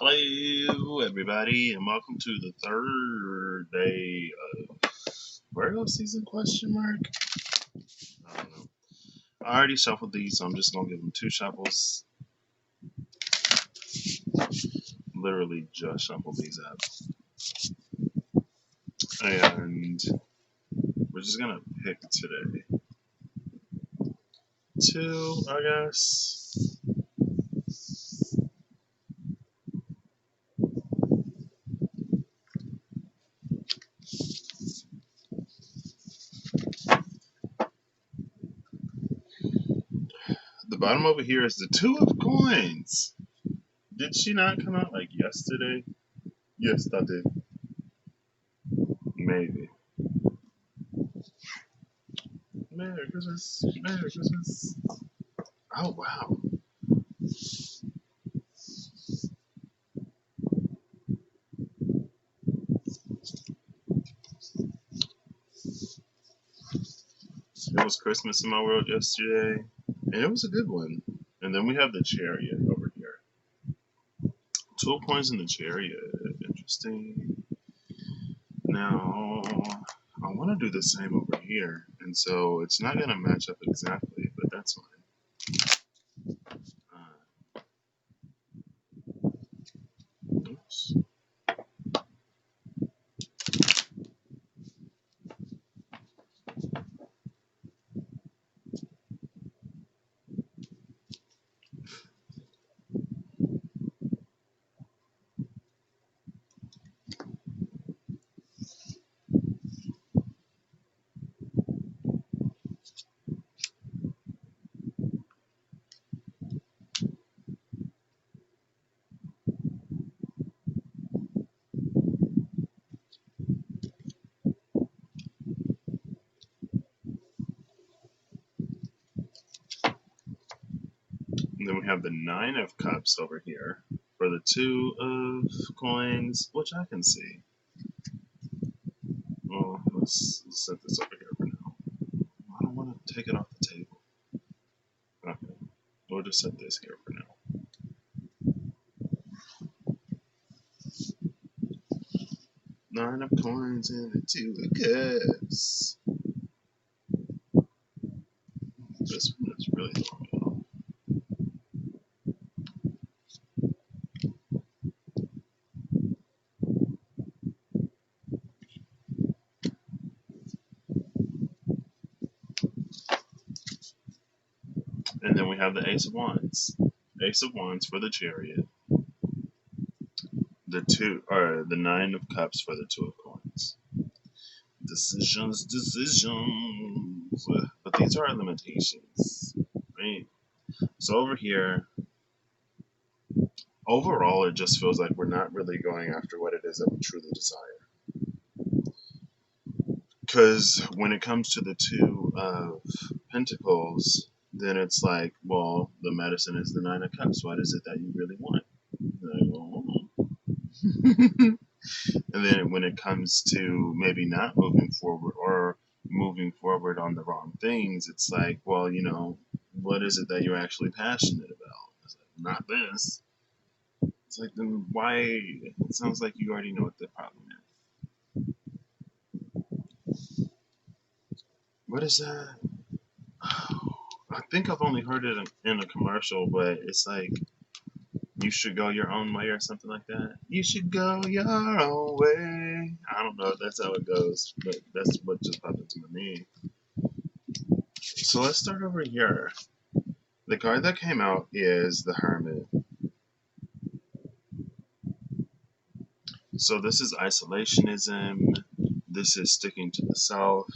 Hello, everybody, and welcome to the third day of Virgo season? Question mark. I don't know. I already shuffled these, so I'm just gonna give them two shuffles. Literally just shuffled these up, and we're just gonna pick today. Two, I guess. The bottom over here is the Two of Coins. Did she not come out like yesterday? Yes, that did. Maybe. Merry Christmas. Merry Christmas. Oh, wow. It was Christmas in my world yesterday, and it was a good one. And then we have the Chariot over here. 12 points in the Chariot. Interesting. Now, I want to do the same over here, and so it's not going to match up exactly, but that's fine. Oops. And then we have the Nine of Cups over here for the Two of Coins, which I can see. Well, let's set this over here for now. I don't want to take it off the table. Okay, we'll just set this here for now. Nine of Coins and the Two of Cups. This one is really throwing me off. And then we have the Ace of Wands. Ace of Wands for the Chariot. The Nine of Cups for the Two of Coins. Decisions. But these are our limitations, right? So over here, overall, it just feels like we're not really going after what it is that we truly desire. Because when it comes to the Two of Pentacles, then it's like, well, the medicine is the Nine of Cups. What is it that you really want? And then when it comes to maybe not moving forward or moving forward on the wrong things, it's like, well, what is it that you're actually passionate about? It's like, not this. It's like, then why? It sounds like you already know what the problem is. What is that? I think I've only heard it in a commercial, but it's like, you should go your own way or something like that. You should go your own way. I don't know if that's how it goes, but that's what just popped into me. So let's start over here. The card that came out is the Hermit. So this is isolationism. This is sticking to the self.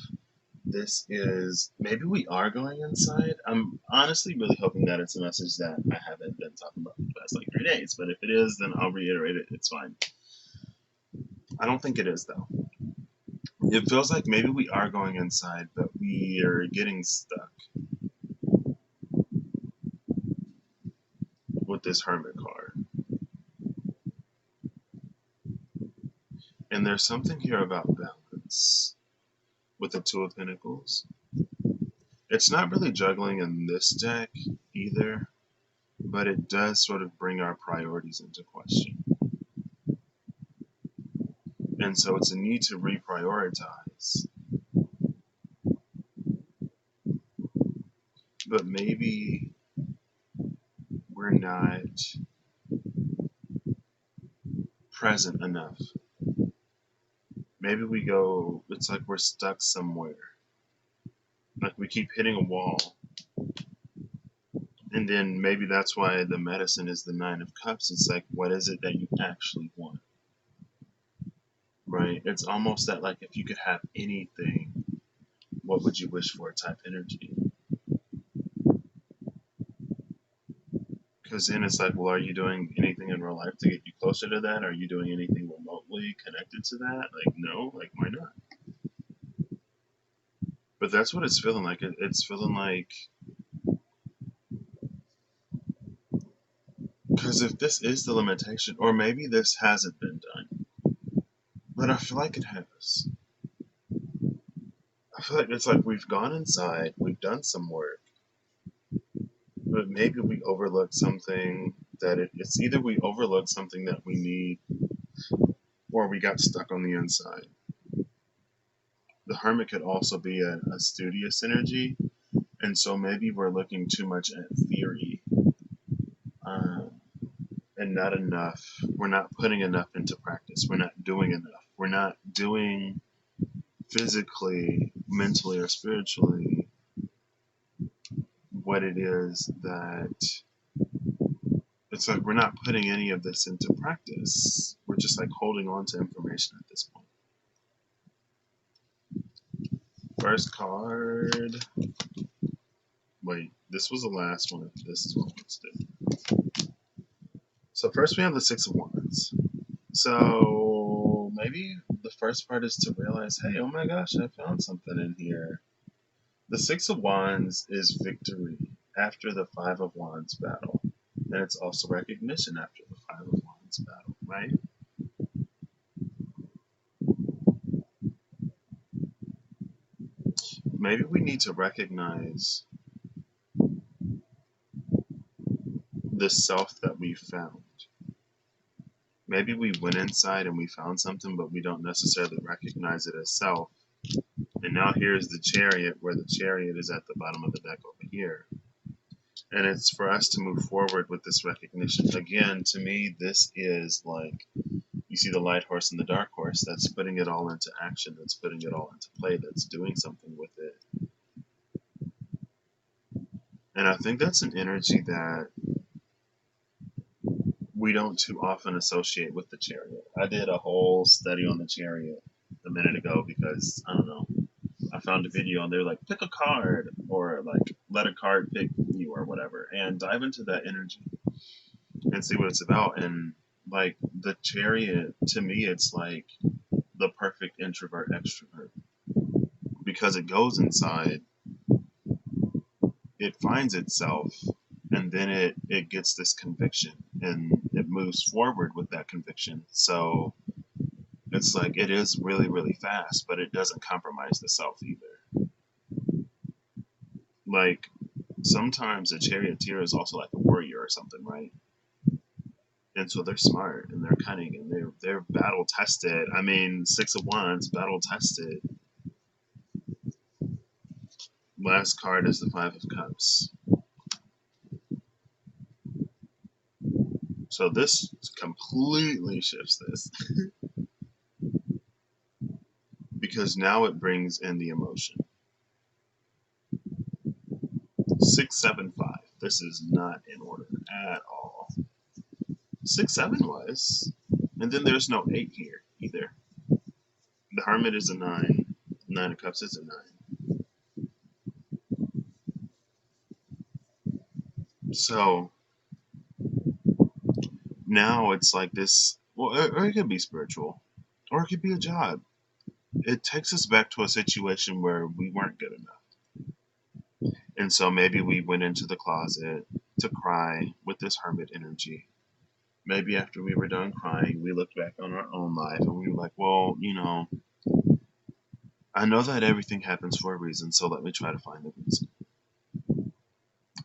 This is maybe we are going inside. I'm honestly really hoping that it's a message that I haven't been talking about for the past 3 days. But if it is, then I'll reiterate it. It's fine. I don't think it is, though. It feels like maybe we are going inside, but we are getting stuck with this Hermit card. And there's something here about balance with the Two of Pentacles. It's not really juggling in this deck either, but it does sort of bring our priorities into question. And so it's a need to reprioritize. But maybe we're not present enough. Maybe we go, it's like we're stuck somewhere. Like we keep hitting a wall. And then maybe that's why the medicine is the Nine of Cups. It's like, what is it that you actually want? Right? It's almost that, like, if you could have anything, what would you wish for type energy? Because then it's like, well, are you doing anything in real life to get you closer to that? Are you doing anything remotely connected to that? Like, no, like, why not? But that's what it's feeling like. It's feeling like, because if this is the limitation, or maybe this hasn't been done, but I feel like it has. I feel like it's like we've gone inside, we've done some work, but maybe we overlooked something that it's either we overlooked something that we need, or we got stuck on the inside. The Hermit could also be a studious energy, and so maybe we're looking too much at theory, um, and not enough. We're not putting enough into practice. We're not doing enough. We're not doing physically, mentally, or spiritually what it is that it's like we're not putting any of this into practice. We're just like holding on to information at this point. First card. Wait, this was the last one. This is what let's do. So first we have the Six of Wands. So maybe the first part is to realize, hey, oh my gosh, I found something in here. The Six of Wands is victory after the Five of Wands battle. And it's also recognition after the Five of Wands battle, right? Maybe we need to recognize the self that we found. Maybe we went inside and we found something, but we don't necessarily recognize it as self. And now here's the Chariot, where the Chariot is at the bottom of the deck over here. And it's for us to move forward with this recognition. Again, to me, this is like, you see the light horse and the dark horse, that's putting it all into action, that's putting it all into play, that's doing something with it. And I think that's an energy that we don't too often associate with the Chariot. I did a whole study on the Chariot a minute ago because, I don't know, I found a video and they're like, pick a card, or like, let a card pick you, or whatever, and dive into that energy and see what it's about. And like, the Chariot, to me, it's like the perfect introvert extrovert, because it goes inside, it finds itself, and then it gets this conviction and it moves forward with that conviction. So it's like, it is really, really fast, but it doesn't compromise the self either. Like, sometimes a charioteer is also like a warrior or something, right? And so they're smart and they're cunning and they're battle tested. I mean, Six of Wands, battle tested. Last card is the Five of Cups. So this completely shifts this. Because now it brings in the emotion. 6-7-5. This is not in order at all. 6-7 was. And then there's no 8 here either. The Hermit is a 9. 9 of Cups is a 9. So now it's like this, well, or it could be spiritual, or it could be a job. It takes us back to a situation where we weren't good enough. And so maybe we went into the closet to cry with this Hermit energy. Maybe after we were done crying, we looked back on our own life and we were like, well, I know that everything happens for a reason, so let me try to find the reason.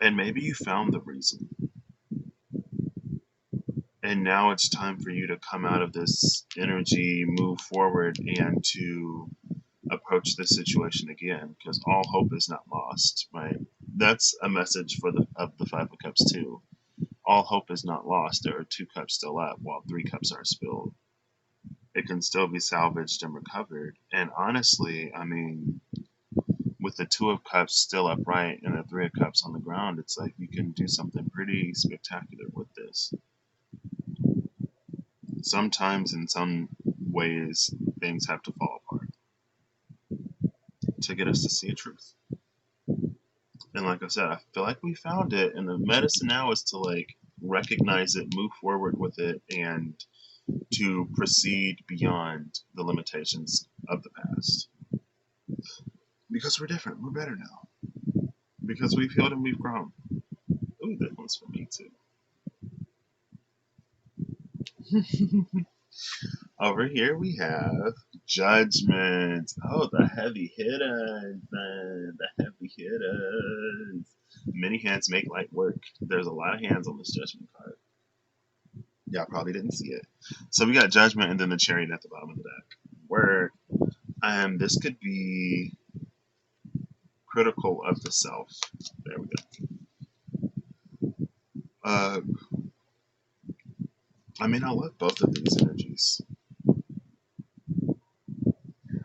And maybe you found the reason. And now it's time for you to come out of this energy, move forward, and to approach this situation again, because all hope is not lost, right? That's a message for the Five of Cups too. All hope is not lost. There are 2 cups still up, while 3 cups are spilled. It can still be salvaged and recovered. And honestly, I mean, with the 2 of Cups still upright and the 3 of Cups on the ground, it's like you can do something pretty spectacular with this. Sometimes, in some ways, things have to fall apart to get us to see a truth. And like I said, I feel like we found it, and the medicine now is to like recognize it, move forward with it, and to proceed beyond the limitations of the past. Because we're different, we're better now. Because we've healed and we've grown. Ooh, that one's for me too. Over here we have judgment. Oh, the heavy hitters, man. The heavy hitters. Many hands make light work. There's a lot of hands on this judgment card. Y'all probably didn't see it. So we got judgment and then the chariot at the bottom of the deck. Word. This could be critical of the self. There we go. I mean, I love both of these energies.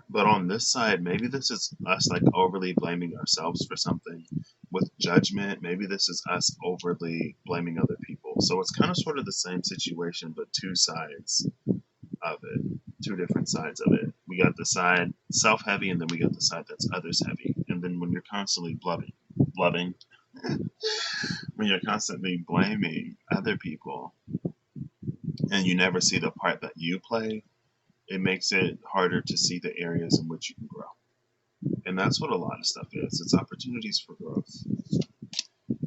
But on this side, maybe this is us like overly blaming ourselves for something. With judgment, maybe this is us overly blaming other people. So it's kind of sort of the same situation, but 2 sides of it, 2 different sides of it. We got the side self-heavy, and then we got the side that's others-heavy. And then when you're constantly blubbing, when you're constantly blaming other people, and you never see the part that you play, it makes it harder to see the areas in which you can grow. And that's what a lot of stuff is. It's opportunities for growth.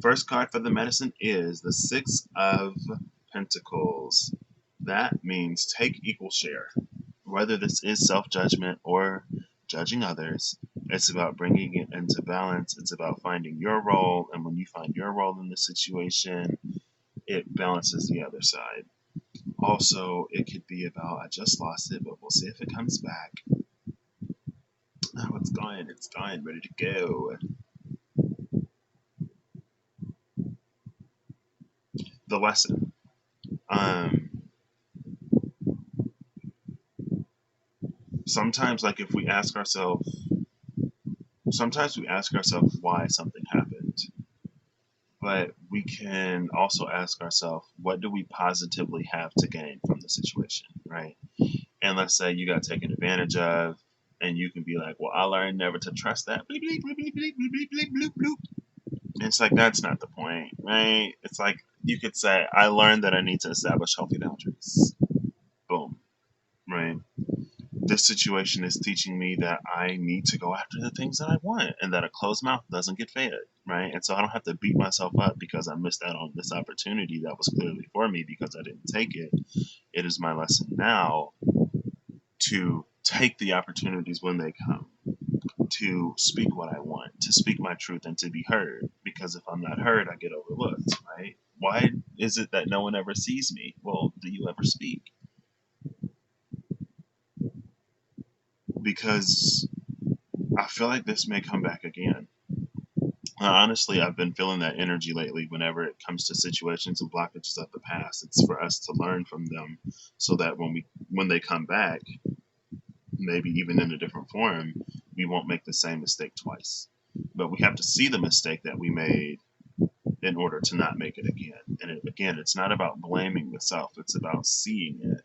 First card for the medicine is the 6 of Pentacles. That means take equal share. Whether this is self-judgment or judging others, it's about bringing it into balance. It's about finding your role. And when you find your role in the situation, it balances the other side. Also, it could be about, I just lost it, but we'll see if it comes back. Oh, it's gone, ready to go. The lesson. Sometimes, like, if we ask ourselves, sometimes we ask ourselves why something happened. But we can also ask ourselves, what do we positively have to gain from the situation, right? And let's say you got taken advantage of, and you can be like, well, I learned never to trust that. Bleep, bleep, bleep, bleep, bleep, bleep, bleep, bleep. And it's like, that's not the point, right? It's like, you could say, I learned that I need to establish healthy boundaries. Boom, right? This situation is teaching me that I need to go after the things that I want, and that a closed mouth doesn't get fed, right? And so I don't have to beat myself up because I missed out on this opportunity that was clearly for me because I didn't take it. It is my lesson now to take the opportunities when they come, to speak what I want, to speak my truth, and to be heard. Because if I'm not heard, I get overlooked, right? Why is it that no one ever sees me? Well, do you ever speak? Because I feel like this may come back again. Honestly, I've been feeling that energy lately whenever it comes to situations and blockages of the past. It's for us to learn from them so that when they come back, maybe even in a different form, we won't make the same mistake twice. But we have to see the mistake that we made in order to not make it again. And again, it's not about blaming the self, it's about seeing it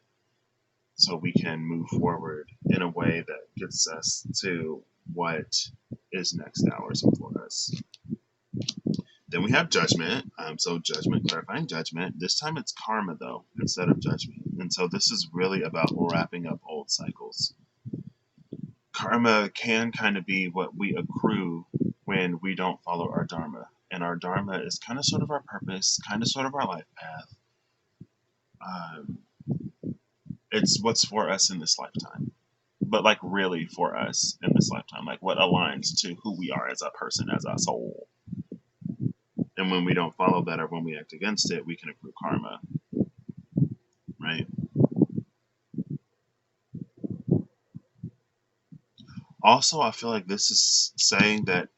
so we can move forward in a way that gets us to what is next ours and for us. Then we have judgment. So judgment, clarifying judgment. This time it's karma though, instead of judgment. And so this is really about wrapping up old cycles. Karma can kind of be what we accrue when we don't follow our dharma. And our dharma is kind of sort of our purpose, kind of sort of our life path. It's what's for us in this lifetime. But like really for us in this lifetime, like what aligns to who we are as a person, as a soul. And when we don't follow that or when we act against it, we can accrue karma. Also, I feel like this is saying that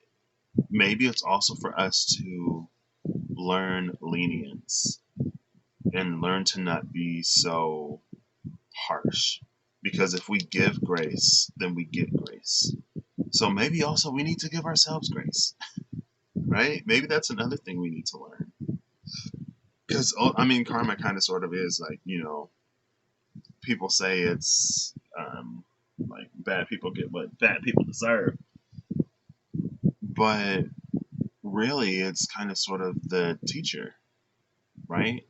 maybe it's also for us to learn lenience and learn to not be so harsh. Because if we give grace, then we get grace. So maybe also we need to give ourselves grace, right? Maybe that's another thing we need to learn. Because, I mean, karma kind of sort of is like, people say it's like bad people get what bad people deserve. But really, it's kind of sort of the teacher, right?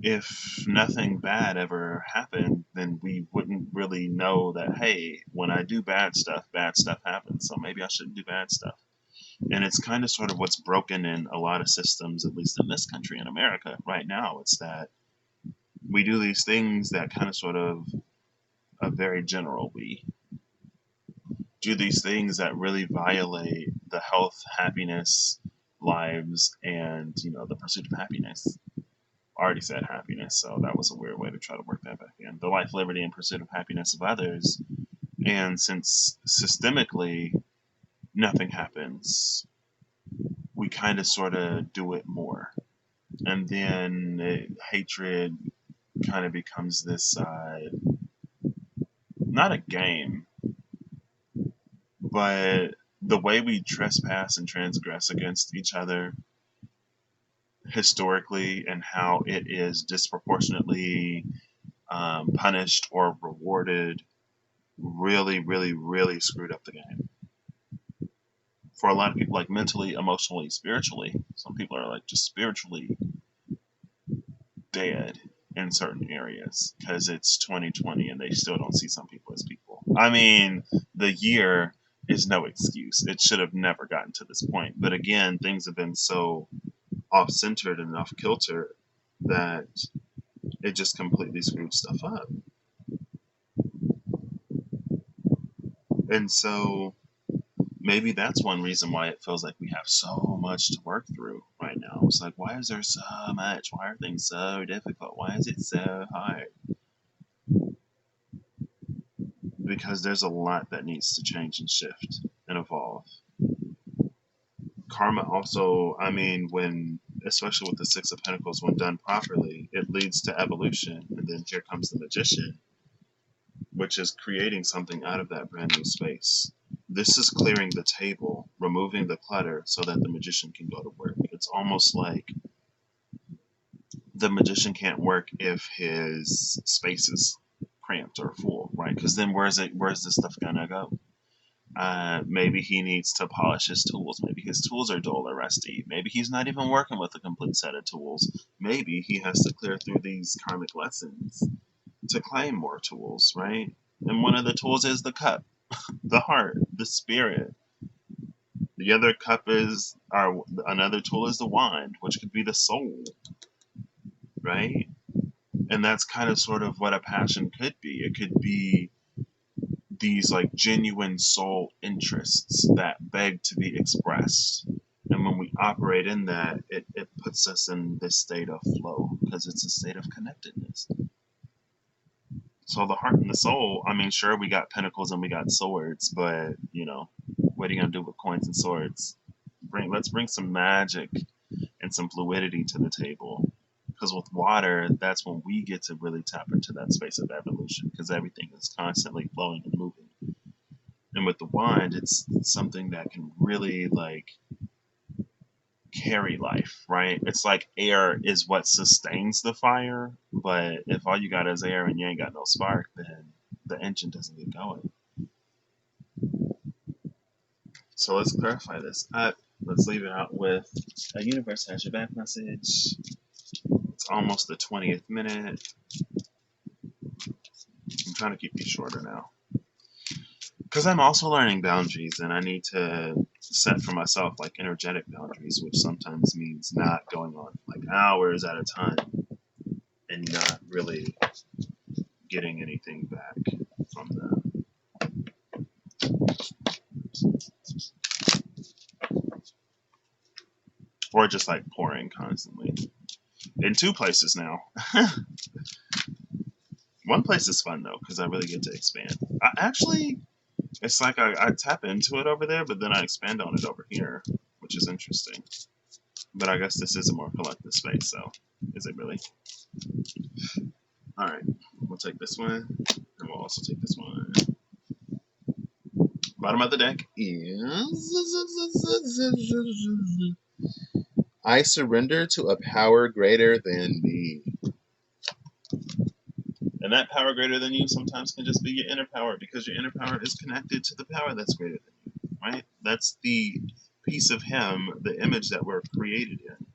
If nothing bad ever happened, then we wouldn't really know that, hey, when I do bad stuff happens. So maybe I shouldn't do bad stuff. And it's kind of sort of what's broken in a lot of systems, at least in this country, in America right now. It's that we do these things that kind of sort of a very general we do these things that really violate the health, happiness, lives, and the pursuit of happiness. I already said happiness, so that was a weird way to try to work that back in. The life, liberty, and pursuit of happiness of others. And since systemically nothing happens, we kind of sort of do it more. And then hatred kind of becomes this not a game, but the way we trespass and transgress against each other historically and how it is disproportionately punished or rewarded really, really, really screwed up the game. For a lot of people, like mentally, emotionally, spiritually, some people are like just spiritually dead in certain areas because it's 2020 and they still don't see some people as people. I mean, the year is no excuse. It should have never gotten to this point. But again, things have been so off centered and off kilter that it just completely screwed stuff up. And so maybe that's one reason why it feels like we have so much to work through right now. It's like, why is there so much? Why are things so difficult? Why is it so hard? Because there's a lot that needs to change and shift and evolve. Karma also, I mean, especially with the Six of Pentacles, when done properly, it leads to evolution. And then here comes the Magician, which is creating something out of that brand new space. This is clearing the table, removing the clutter so that the Magician can go to work. It's almost like the Magician can't work if his space is cramped or full, right? Because then where's this stuff gonna go? Maybe he needs to polish his tools. Maybe his tools are dull or rusty. Maybe he's not even working with a complete set of tools. Maybe he has to clear through these karmic lessons to claim more tools, right? And one of the tools is the cup, the heart, the spirit. The other cup is another tool is the wand, which could be the soul, right? And that's kind of sort of what a passion could be. It could be these like genuine soul interests that beg to be expressed. And when we operate in that, it puts us in this state of flow because it's a state of connectedness. So the heart and the soul, I mean, sure, we got pentacles and we got swords, but what are you gonna do with coins and swords? Let's bring some magic and some fluidity to the table. Because with water, that's when we get to really tap into that space of evolution because everything is constantly flowing and moving. And with the wand, it's something that can really like carry life, right? It's like air is what sustains the fire, but if all you got is air and you ain't got no spark, then the engine doesn't get going. So let's clarify this. Let's leave it out with a universe has your back message. It's almost the 20th minute. I'm trying to keep these shorter now. Because I'm also learning boundaries and I need to set for myself like energetic boundaries, which sometimes means not going on like hours at a time and not really getting anything back from them. Or just like pouring constantly. In two places now. One place is fun though, because I really get to expand. It's like I tap into it over there, but then I expand on it over here, which is interesting. But I guess this is a more collective space, so is it really? All right, we'll take this one, and we'll also take this one. Bottom of the deck is I surrender to a power greater than me. And that power greater than you sometimes can just be your inner power, because your inner power is connected to the power that's greater than you, right? That's the piece of Him, the image that we're created in.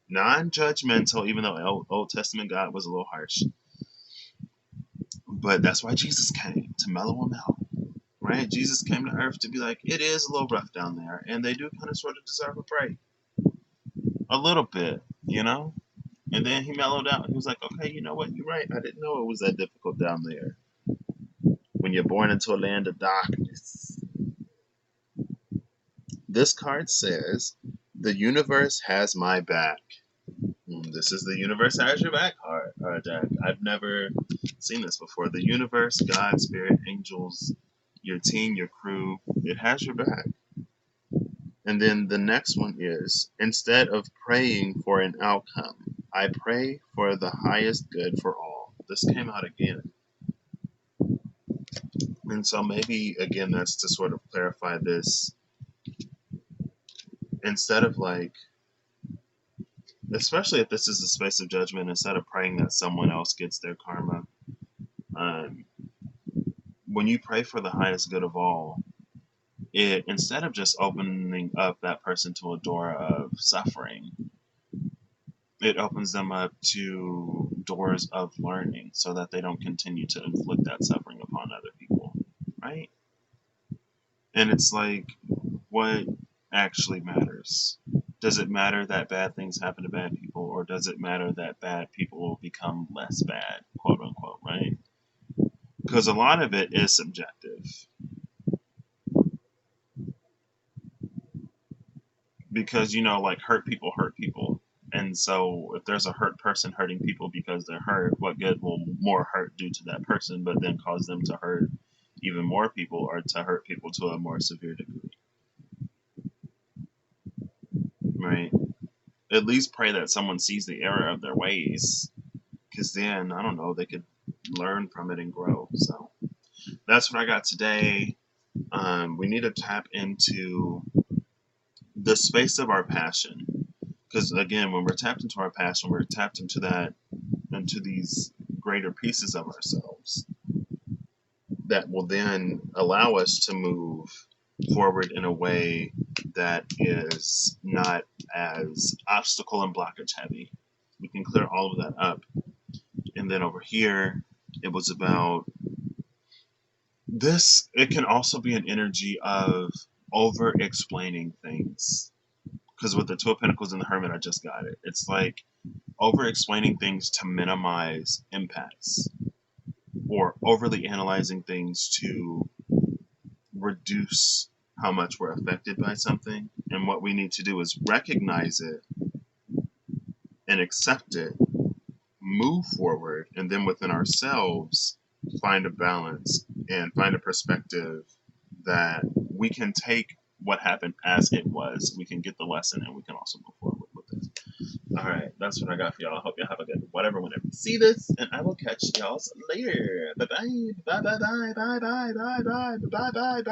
Non-judgmental, even though Old Testament God was a little harsh. But that's why Jesus came, to mellow them out, right? Jesus came to earth to be like, it is a little rough down there, and they do kind of sort of deserve a break. A little bit, you know? And then He mellowed out. He was like, okay, you know what? You're right. I didn't know it was that difficult down there. When you're born into a land of darkness. This card says, the universe has my back. This is the universe has your back card deck. I've never seen this before. The universe, God, spirit, angels, your team, your crew, it has your back. And then the next one is, instead of praying for an outcome, I pray for the highest good for all. This came out again. And so maybe, again, that's to sort of clarify this. Instead of like, especially if this is a space of judgment, instead of praying that someone else gets their karma, um, when you pray for the highest good of all, it, instead of just opening up that person to a door of suffering, it opens them up to doors of learning so that they don't continue to inflict that suffering upon other people, right? And it's like, what actually matters? Does it matter that bad things happen to bad people, or does it matter that bad people will become less bad, quote unquote, right? Because a lot of it is subjective. Because, you know, like hurt people hurt people. And so if there's a hurt person hurting people because they're hurt, what good will more hurt do to that person, but then cause them to hurt even more people, or to hurt people to a more severe degree, right? At least pray that someone sees the error of their ways, because then, I don't know, they could learn from it and grow. So that's what I got today. We need to tap into the space of our passion, because again, when we're tapped into our passion, we're tapped into that, into these greater pieces of ourselves that will then allow us to move forward in a way that is not as obstacle and blockage heavy. We can clear all of that up. And then over here, it was about this. It can also be an energy of over explaining things. Because with the Two of Pentacles and the Hermit, I just got it. It's like over explaining things to minimize impacts, or overly analyzing things to reduce how much we're affected by something. And what we need to do is recognize it and accept it, move forward, and then within ourselves find a balance and find a perspective that we can take what happened as it was. We can get the lesson, and we can also move forward with it. All right, that's what I got for y'all. I hope y'all have a good whatever whenever you see this, and I will catch y'all later. Bye bye. Bye bye bye bye bye bye bye bye bye bye bye.